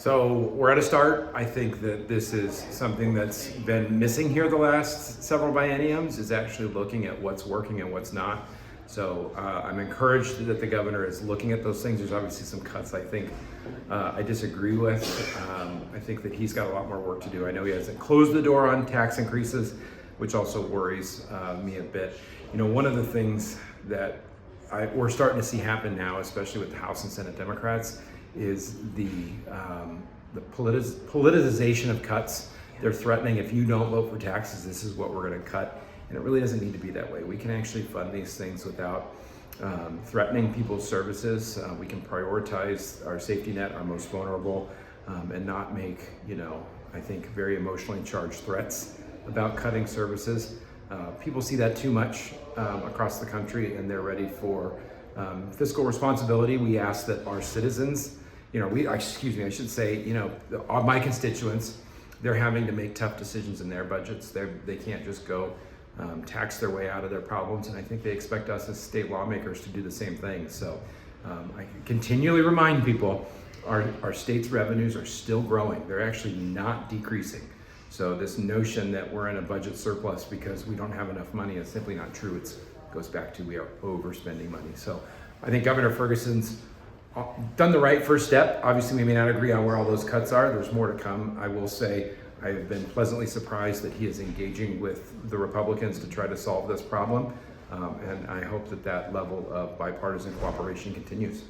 So we're at a start. I think that this is something that's been missing here the last several bienniums, is actually looking at what's working and what's not. So I'm encouraged that the governor is looking at those things. There's obviously some cuts I think I disagree with. I think that he's got a lot more work to do. I know he hasn't closed the door on tax increases, which also worries me a bit. You know, one of the things that we're starting to see happen now, especially with the House and Senate Democrats, is the politicization of cuts. They're threatening, if you don't vote for taxes, this is what we're going to cut. And it really doesn't need to be that way. We can actually fund these things without threatening people's services. We can prioritize our safety net, our most vulnerable, and not make, I think, very emotionally charged threats about cutting services. People see that too much across the country, and they're ready for fiscal responsibility. We ask that our citizens, I should say, my constituents, they're having to make tough decisions in their budgets. They can't just go tax their way out of their problems, and I think they expect us as state lawmakers to do the same thing. So I continually remind people our state's revenues are still growing. They're actually not decreasing. So this notion that we're in a budget surplus because we don't have enough money is simply not true. It goes back to we are overspending money. So I think Governor Ferguson's done the right first step. Obviously, we may not agree on where all those cuts are. There's more to come. I will say I've been pleasantly surprised that he is engaging with the Republicans to try to solve this problem. And I hope that level of bipartisan cooperation continues.